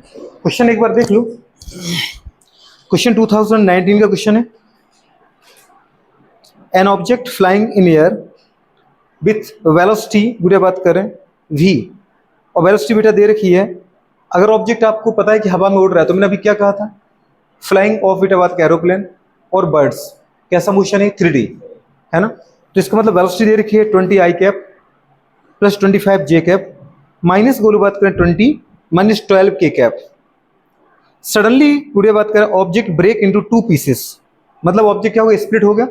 Question एक बार देख लो। Question 2019 का क्वेश्चन है। An object flying in air with velocity, गुड़िया बात करें v, और वेलोसिटी बेटा दे रखी है। अगर ऑब्जेक्ट आपको पता है कि हवा में उड़ रहा है, तो मैंने अभी क्या कहा था, फ्लाइंग ऑफ बेटा बात एरोप्लेन और बर्ड्स, कैसा मोशन है 3D है ना। तो इसका मतलब वेलोसिटी दे रखी है 20 आई कैप प्लस 25 जे कैप माइनस गोलू बात करें 20 माइनस 12 के कैप। सडनली गुड़िया बात करें ऑब्जेक्ट ब्रेक इनटू 2 पीसेस, मतलब ऑब्जेक्ट क्या हो गया, स्प्लिट हो गया।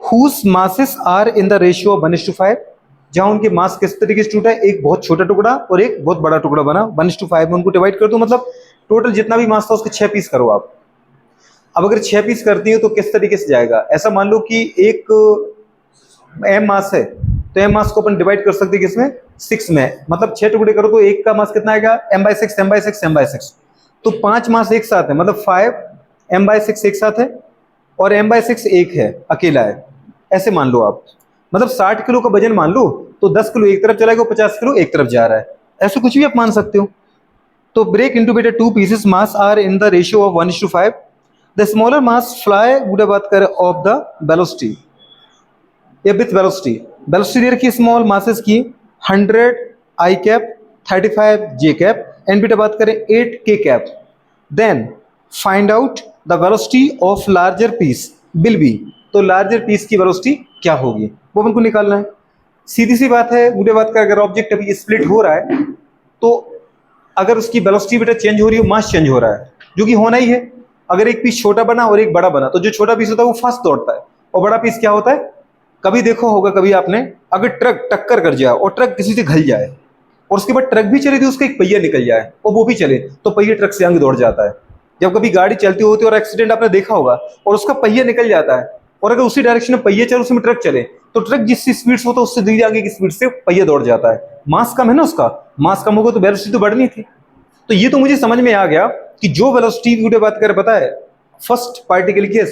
Whose masses are in the ratio of 1:5, जहां उनके मास किस तरीके से टूटा है, एक बहुत छोटा टुकड़ा और एक बहुत बड़ा टुकड़ा बना, 1:5 में उनको डिवाइड कर दो, मतलब टोटल जितना भी मास था उसके 6 पीस करो आप। अब अगर 6 पीस करती हो तो किस तरीके से जाएगा, ऐसा मान लो कि एक m मास है, तो m मास को अपन डिवाइड कर सकते हैं किसमें, 6 में, मतलब 6 टुकड़े करो तो एक का मास कितना आएगा, m/6 m/6 m/6, तो 5 मास एक साथ है, मतलब 5 m/6 एक साथ है और m/6 एक है, अकेला है, ऐसे मान लो आप। मतलब 60 किलो का वजन मान लो तो 10 किलो एक तरफ चला गया, 50 किलो एक तरफ जा रहा है, ऐसे कुछ भी आप मान सकते हो। तो ब्रेक इनटू बेटा 2 pieces, mass are in the ratio of 1:5, the smaller mass fly गुड बात करें ऑफ द वेलोसिटी या विथ वेलोसिटी। वेलोसिटी दे रखी है स्मॉल मासेस की 100 I cap 35 J cap and बेटा बात करें 8 K cap. Then find out the velocity of larger piece will be, तो लार्जर पीस की वेलोसिटी क्या होगी वो अपन को निकालना है। सीधी सी बात है, मुझे बात कर, अगर ऑब्जेक्ट अभी स्प्लिट हो रहा है तो अगर उसकी वेलोसिटी बेटा चेंज हो रही हो, मास चेंज हो रहा है, जो कि होना ही है। अगर एक पीस छोटा बना और एक बड़ा बना तो जो छोटा पीस होता है वो फास्ट दौड़ता है, और बड़ा पीस क्या होता है, कभी देखो होगा कभी आपने, अगर ट्रक टक्कर कर जाए और ट्रक किसी से घल जाए और उसके बाद ट्रक भी चले तो उसका एक पहिया निकल जाए और वो भी चले, तो पहिया ट्रक से आगे दौड़ जाता है। जब कभी गाड़ी चलती होती है और एक्सीडेंट आपने देखा होगा और उसका पहिया निकल जाता है, और अगर उसी डायरेक्शन में पहिया चले उसमें ट्रक चले, तो ट्रक जिस स्पीड से होता है उससे धीरे आगे की स्पीड से पहिया दौड़ जाता है। मास कम है ना, उसका मास कम होगा तो वेलोसिटी तो बढ़नी थी। तो ये तो मुझे समझ में आ गया कि जो वेलोसिटी वीडियो बात कर पता है फर्स्ट पार्टिकल की,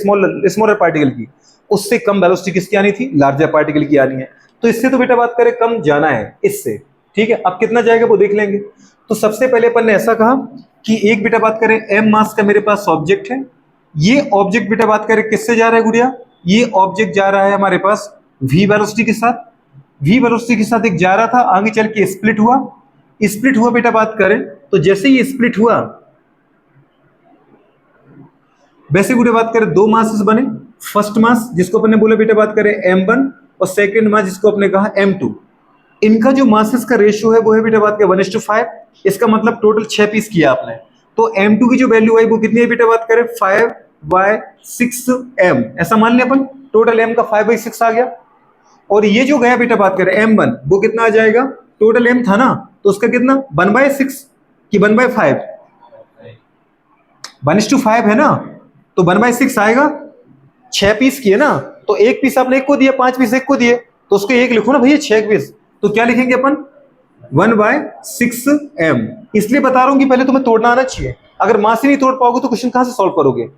स्मॉलर पार्टिकल की, उससे कम वेलोसिटी किसकी आनी थी, लार्जर पार्टिकल की आनी है। तो इससे तो बेटा बात करें कम जाना है इससे, ठीक है। अब कितना जाएगा वो देख लेंगे। तो सबसे पहले अपन ने ऐसा कहा कि एक बेटा बात करें m मास का मेरे पास ऑब्जेक्ट है, ये ऑब्जेक्ट बेटा बात करें किससे जा रहा है गुड़िया, ये ऑब्जेक्ट जा रहा है हमारे पास v वेलोसिटी के साथ, v वेलोसिटी के साथ एक जा रहा था, आगे चल के स्प्लिट हुआ। स्प्लिट हुआ बेटा बात करें तो जैसे ही स्प्लिट हुआ वैसे गुड़िया बात करें दो मासेस बने, फर्स्ट मास जिसको अपन ने बोला बेटा बात करें m1 और सेकंड मास जिसको अपने कहा m2। इनका जो मासेस का रेशियो है वो है बेटा बात करें 1:5, इसका मतलब टोटल 6 पीस किया आपने। तो m2 की जो वैल्यू आई वो कितनी है बेटा बात करें 5/6m, ऐसा मान लिया अपन, टोटल m का 5/6 आ गया। और ये जो गया बेटा बात करें m1 वो कितना आ जाएगा, टोटल m था ना तो उसका कितना 1/6 कि 1/5, 1:5 है ना, तो 1/6 आएगा। 6 पीस किए ना, तो एक पीस आपने एक को दिया, 5 पीस एक को दिए, तो उसको एक लिखो ना भैया 6 पीस, तो क्या लिखेंगे अपन 1/6m। इसलिए बता रहा हूं कि पहले तुम्हें तोड़ना आना चाहिए, अगर मास ही नहीं तोड़ पाओगे तो क्वेश्चन कहां से सॉल्व करोगे।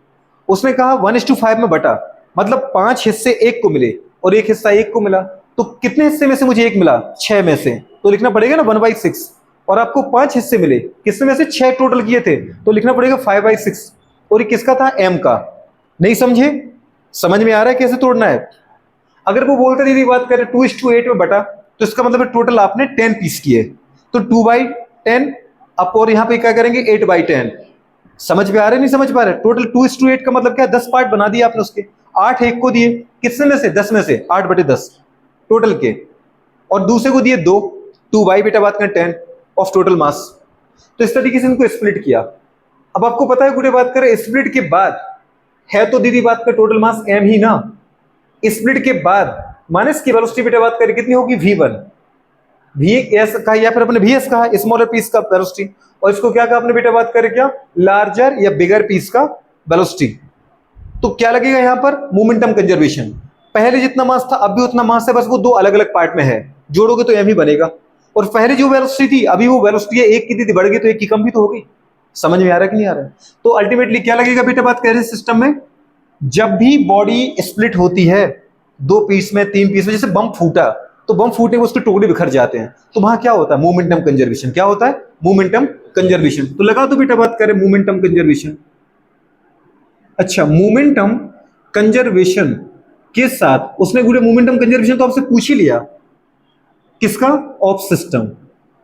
उसने कहा 1:5 में बटा, मतलब 5 हिस्से एक को मिले और एक हिस्सा एक को मिला, तो कितने हिस्से में से मुझे एक मिला, 6 में से, तो लिखना पड़ेगा ना 1/6। और आपको 5 हिस्से मिले, किसमें से 6 टोटल किए थे, तो लिखना पड़ेगा 5/6। और ये किसका था, m का। नहीं समझे, समझ में आ रहा है कैसे तोड़ना है। अगर वो बोलते दीदी बात करें 2:8 में बटा, तो इसका मतलब है टोटल आपने 10 पीस किए, तो 2/10 अब, और यहाँ पे क्या करेंगे 8/10। समझ में आ रहा है नहीं समझ पा रहे, टोटल 2:8 का मतलब क्या, 10 पार्ट बना दिए आपने उसके, 8 एक को दिए, कितने में से 10 में से, 8/10 टोटल के, और दूसरे को दिए 2 बाई बेटा बात करें 10 ऑफ टोटल मास। तो इस तरीके से इनको स्प्लिट किया। अब आपको पता है गुड़े बात करें स्प्लिट के बाद है तो दीदी बात कर टोटल मास m ही ना, स्प्लिट के बाद माइनस की वेलोसिटी बेटा बात करें कितनी होगी v1, vs कहा या फिर अपने vs कहा स्मॉलर पीस का वेलोसिटी, और इसको क्या कहा आपने बेटा बात करें क्या, लार्जर या बिगर पीस का वेलोसिटी। तो क्या लगेगा यहां पर, मोमेंटम कंजर्वेशन, पहले जितना मास था अब भी उतना मास है, बस वो दो अलग अलग पार्ट में है, जोड़ोगे तो m ही बनेगा। और पहले जो वेलोसिटी थी अभी वो वेलोसिटी है एक की थी, बढ़ गई तो एक की कम भी तो हो गई। समझ में आ रहा है कि नहीं आ रहा है। तो अल्टीमेटली क्या लगेगा बेटा बात कह रहे हैं सिस्टम में, जब भी बॉडी स्प्लिट होती है 2 पीस में 3 पीस में, जैसे बम फूटा तो बम फूटे उसके टुकड़े बिखर जाते हैं, तो वहां क्या होता है? Momentum conservation. क्या होता है? Momentum conservation. तो लगा दो बेटा, बात करें मोमेंटम कंजर्वेशन। अच्छा, मोमेंटम कंजर्वेशन के साथ उसने गुड़े मोमेंटम कंजर्वेशन तो आपसे पूछ ही लिया, किसका? Of system.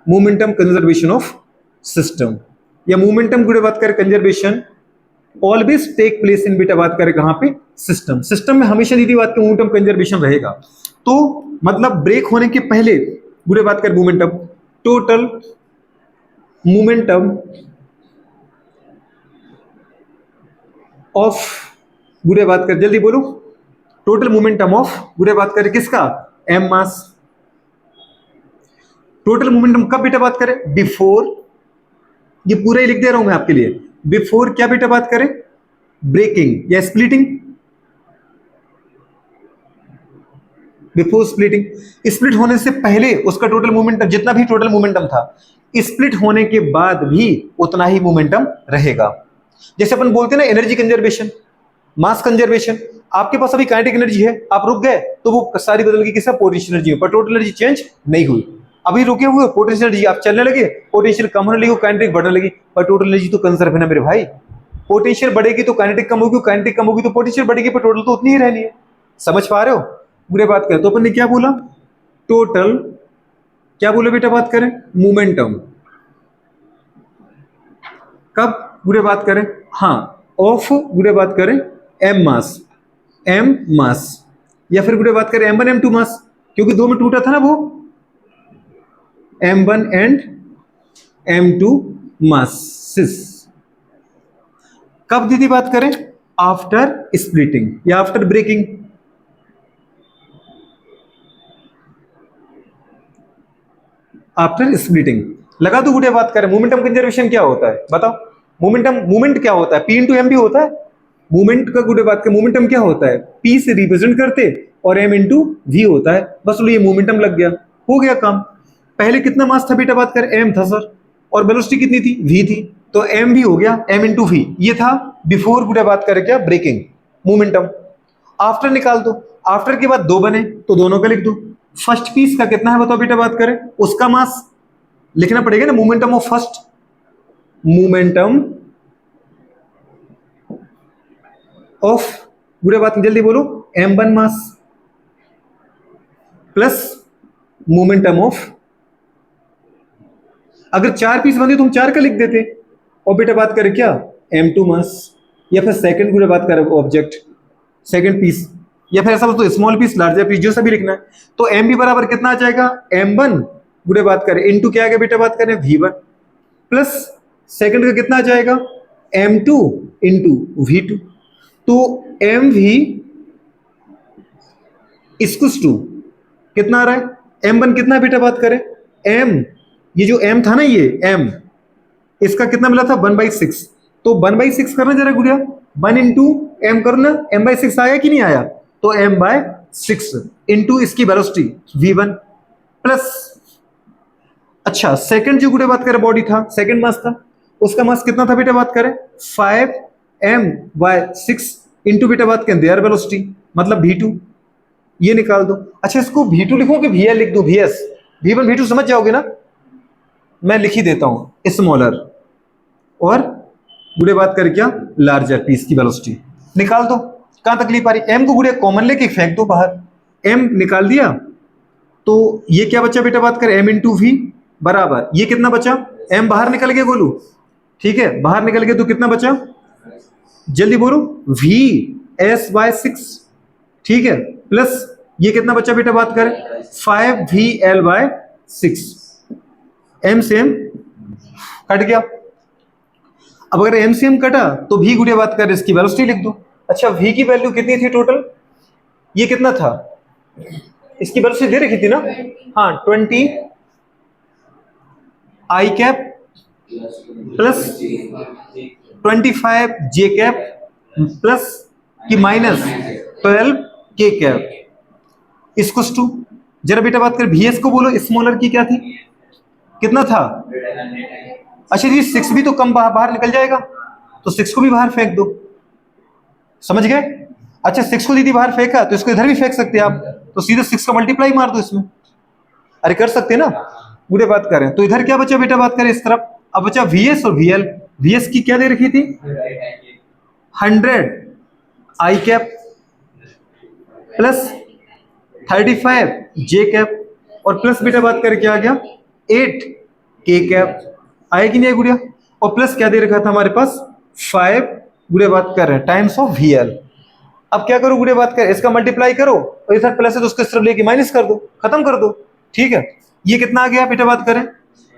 Momentum conservation of system या मोमेंटम गुड़े बात करें conservation always take place in, बेटा बात करें कहां पे? सिस्टम। सिस्टम में हमेशा दीदी बात करें मोमेंटम कंजर्वेशन रहेगा। तो मतलब ब्रेक होने के पहले गुड़े बात करें मोमेंटम, टोटल मोमेंटम ऑफ, गुड़े बात कर जल्दी बोलो, टोटल मोमेंटम ऑफ गुड़े बात करें किसका? एम मास। टोटल मोमेंटम कब बेटा बात करें? बिफोर, ये पूरा ही लिख दे रहा हूं मैं आपके लिए, बिफोर क्या बेटा बात करें? ब्रेकिंग या स्प्लिटिंग। बिफोर स्प्लिटिंग, स्प्लिट होने से पहले उसका टोटल मोमेंटम जितना भी टोटल मोमेंटम था, स्प्लिट होने के बाद भी उतना ही मोमेंटम रहेगा। जैसे अपन बोलते हैं ना एनर्जी कंजर्वेशन, मास कंजर्वेशन। आपके पास अभी काइनेटिक एनर्जी है, आप रुक गए तो वो सारी बदल गई किसका? पोटेंशियल एनर्जी में, पर टोटल एनर्जी चेंज नहीं हुई। अभी रुके हुए पोटेंशियल एनर्जी, आप चलने लगे, पोटेंशियल कम होने लगी, काइनेटिक बढ़ने लगी, पर टोटल एनर्जी तो कंजर्व है ना मेरे भाई। पोटेंशियल बढ़ेगी तो काइनेटिक कम होगी, काइनेटिक कम होगी तो पोटेंशियल बढ़ेगी, पर टोटल तो उतनी ही रहनी है। समझ पा रहे हो? बुरे बात करें तो अपन ने क्या बोला? टोटल क्या बोले बेटा बात करें? मोमेंटम कब बुरे बात करें? हाँ, ऑफ बुरे बात करें एम मास, एम मास, या फिर बुरे बात करें M1 M2 मास, क्योंकि दो में टूटा था ना वो, M1 एंड M2 मासेस। कब दीदी बात करें? आफ्टर स्प्लिटिंग या आफ्टर ब्रेकिंग। After splitting. लगा दो गुड़िया बात करें मोमेंटम कंजर्वेशन क्या होता है? बताओ। मोमेंटम, मोमेंट क्या होता है? P इंटू एम भी होता है। मोमेंट का गुड़िया बात करें, मोमेंटम क्या होता है? P से रिप्रेजेंट करते और M इंटू वी होता है, बस ये मोमेंटम लग गया, हो गया काम। पहले कितना मास था बेटा बात करें? M था सर, और वेलोसिटी कितनी थी? V थी, तो M भी हो गया M इंटू वी। ये था बिफोर गुड़िया बात करें क्या? Breaking momentum. आफ्टर निकाल दो, आफ्टर के बाद दो बने तो दोनों का लिख दो। फर्स्ट पीस का कितना है बताओ बेटा बात करें? उसका मास लिखना पड़ेगा ना, momentum of first, momentum of बुरे बात जल्दी बोलो, M1 mass plus momentum of, अगर चार पीस बनते तो हम चार का लिख देते, और बेटा बात करें क्या? M2 मास, या फिर सेकंड बुरे बात करें ऑब्जेक्ट सेकंड पीस, या फिर ऐसा तो स्मॉल पीस लार्जर पीस, जो सभी लिखना है। तो एम भी बराबर कितना आ जाएगा? M1 बुरे बात करें इनटू क्या आ गया बेटा बात करें? V1 प्लस सेकंड का कितना आ जाएगा? M2 into V2। तो MV इक्वल्स टू कितना आ रहा है? M1 कितना बेटा बात करें? M, ये जो M था ना, ये M इसका कितना मिला था? 1/6। तो 1/6 करना जरा गुड़िया, 1 इंटू एम करना, M/6 आया कि नहीं आया? तो M/6 इंटू इसकी वेलोसिटी V1 प्लस, अच्छा सेकंड जो गुड़े बात करें बॉडी था, सेकंड मास था, उसका मास कितना था बेटा बात करें? 5M/6 इंटू बेटा बात करें देयर वेलोसिटी, मतलब V2। ये निकाल दो। अच्छा इसको V2 लिखो कि VL लिख दो? VS, V1 V2 समझ जाओगे ना? मैं लिख ही देता हूं स्मॉलर, और गुड़े बात करें क्या? लार्जर पीस की वेलोसिटी निकाल दो। कहां तकलीफ आ रही? M को गुड़े कॉमन लेके फेंक दो बाहर, M निकाल दिया तो ये क्या बचा बेटा बात करें? M इंटू वी बराबर, ये कितना बचा? M बाहर निकल गया गोलू, ठीक है, बाहर निकल गया तो कितना बचा? जल्दी बोलो, VS/6, ठीक है, प्लस ये कितना बचा बेटा बात करें? 5VL/6। M से M कट गया। अब अगर M से M कटा तो V गुड़िया बात करें इसकी वेलोसिटी लिख दो। अच्छा V की वैल्यू कितनी थी टोटल? ये कितना था? इसकी वेलोसिटी दे रखी थी ना? हाँ, 20 I cap plus 25 J cap plus की माइनस 12 K कैप इसको टू, जरा बेटा बात कर VS को बोलो स्मॉलर की क्या थी? कितना था? अच्छा जी 6 भी तो कम बाहर निकल जाएगा, तो 6 को भी बाहर फेंक दो, समझ गए? अच्छा 6 को दीदी बाहर फेंका तो इसको इधर भी फेंक सकते हैं आप, तो सीधे 6 का मल्टीप्लाई मार दो इसमें, अरे कर सकते ना, पूरे बात करें तो इधर क्या बचा बेटा, बात करें इस तरफ, अब बचा VS और VL। VS की क्या दे रखी थी 100 I cap plus 35 J cap और प्लस बेटा बात करें क्या आ गया 8 के कैप, आए कि नहीं आए गुड़िया, और प्लस क्या दे रखा था हमारे पास 5 गुड़िया बात कर रहे हैं टाइम्स ऑफ VL। अब क्या करो गुड़िया बात कर, इसका मल्टीप्लाई करो और इधर प्लस है तो उसको इस तरफ लेके माइनस कर दो, खत्म कर दो, ठीक है। ये कितना आ गया बेटा बात करें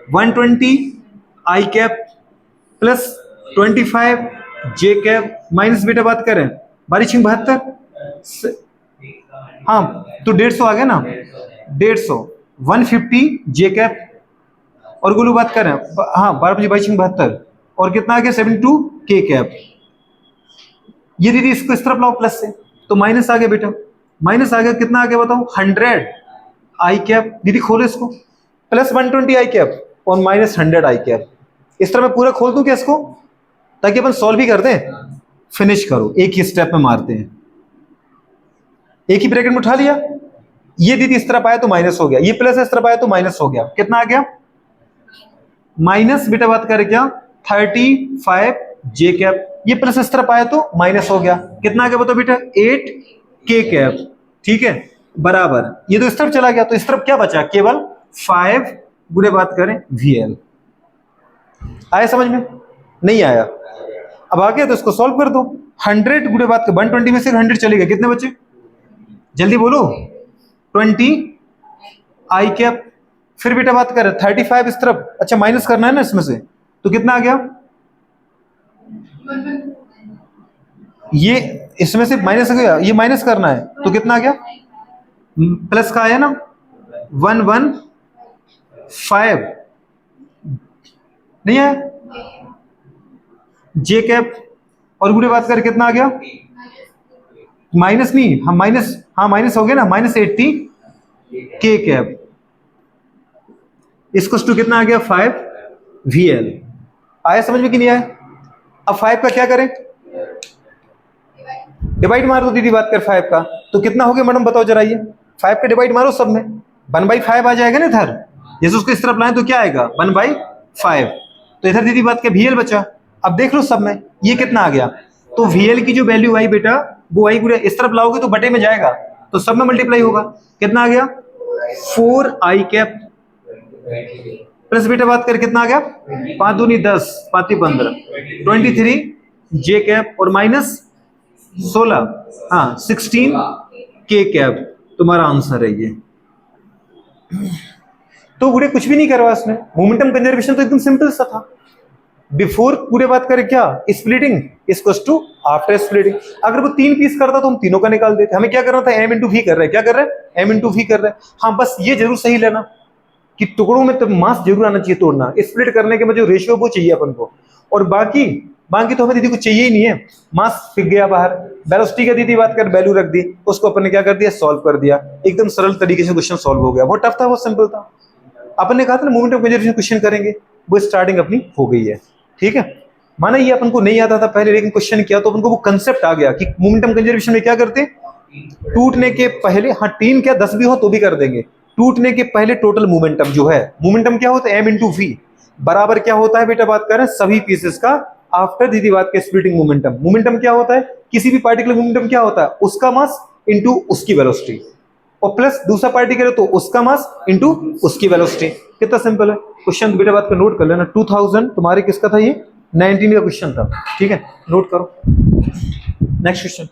120 आई कैप प्लस 25 जे कैप माइनस बेटा बात करें 12×72, हाँ तो 150 आ गया ना, 150 150 जे कैप और गोलू बात करें हाँ 12×72 और कितना आ गया 72 के कैप। ये दीदी इसको इस तरफ लाओ प्लस से तो माइनस आ गया बेटा, माइनस आ गया कितना आ गया बताओ 100 आई कैप, दीदी खोलो इसको, प्लस 120 आई कैप और माइनस 100 आई कैप। इस तरह मैं पूरा खोल दूं क्या इसको, ताकि अपन सॉल्व भी कर दें, फिनिश करो, एक ही स्टेप में मारते हैं, एक ही ब्रैकेट में उठा लिया। ये दीदी इस तरफ आया तो माइनस हो गया, ये प्लस इस तरफ आया तो माइनस हो गया, कितना आ गया माइनस बेटा बात करें क्या 35 जे कैप, ये प्लस इस तरफ आया तो माइनस हो गया, कितना आ गया बताओ बेटा 8 के कैप, ठीक है बराबर, ये तो इस तरफ चला गया तो इस तरफ क्या बचा केवल 5 बुरे बात करें VL। आया समझ में, नहीं आया, अब आ गया तो इसको सॉल्व कर दो। 100 बुरे बात कर 120 में से 100 चलेगा, कितने बचे जल्दी बोलो 20 आई कैप, फिर बेटा बात कर 35 इस तरफ, अच्छा माइनस करना है ना इसमें से, तो कितना आ गया ये इसमें से माइनस हो गया, ये माइनस करना है तो कितना आ गया प्लस का आया ना 115 नहीं है जे कैप और बुरे बात कर कितना आ गया माइनस नहीं, हम माइनस, हाँ माइनस हो गया ना -80 के कैप, इसको टू कितना आ गया 5 VL। आया समझ में कि नहीं आया। अब 5 का क्या करें, डिवाइड मार दो दीदी बात कर 5 का, तो कितना हो गया मैडम बताओ जरा, ये 5 का डिवाइड मारो सब में 1/5 आ जाएगा ना इधर, जैसे उसको इस तरफ लाएं तो क्या आएगा 1/5, तो इधर दीदी बात कर VL बचा। अब देख लो सब में ये कितना आ गया, तो VL की जो वैल्यू आई बेटा वो आई गुड़े इस तरफ लाओगे तो बटे में जाएगा, तो सब में मल्टीप्लाई होगा, कितना आ गया 4 आई कैप प्लस बेटा बात कर कितना आ गया 5 दूनी 10 5 15 23 जे कैप और माइनस 16 हाँ 16 के कैप, तुम्हारा आंसर है ये। तो गुड़े कुछ भी नहीं करवा इसमें, मोमेंटम कंजर्वेशन तो एकदम सिंपल सा था। बिफोर पूरे बात करें क्या splitting equals to after splitting, अगर वो 3 पीस करता तो हम तीनों का निकाल देते, हमें क्या करना था m इंटू वी कर रहे हैं, क्या कर रहे हैं m इंटू वी कर रहे हैं। हाँ बस ये जरूर सही लेना कि टुकड़ों में तो मास जरूर आना चाहिए तोड़ना, स्प्लिट करने के में जो रेशियो वो चाहिए अपन को, और बाकी तो हमें दीदी को चाहिए ही नहीं है, मास फिक गया बाहर, वेलोसिटी का दीदी बात कर वैल्यू रख दी, उसको अपन ने क्या कर दिया सॉल्व कर दिया, एकदम सरल तरीके से क्वेश्चन सॉल्व हो गया, बहुत टफ था बहुत सिंपल था। अपन ने कहा था ना मोमेंट ऑफ कंजर्वेशन क्वेश्चन करेंगे, वो स्टार्टिंग अपनी हो गई है, ठीक है। माना ये अपन को नहीं आता था पहले, लेकिन क्वेश्चन किया तो अपन को वो कंसेप्ट आ गया कि मोमेंटम कंजर्वेशन में क्या करते टूटने के पहले, हाँ 3 क्या 10 भी हो तो भी कर देंगे, टूटने के पहले टोटल मोमेंटम जो है, मोमेंटम क्या होता है m इंटू वी बराबर क्या होता है बेटा बात करें सभी पीसेस का आफ्टर दीदी बात के स्प्लिटिंग मोमेंटम। मोमेंटम क्या होता है, किसी भी पार्टिकुलर मोमेंटम क्या होता है उसका मास इंटू उसकी वेलोसिटी, और प्लस दूसरा पार्टिकल है तो उसका मास इंटू उसकी वेलोसिटी। कितना सिंपल है क्वेश्चन, बेटा बात का नोट कर लेना। 2000 तुम्हारे किसका था, ये 19 का क्वेश्चन था, ठीक है नोट करो। Next question.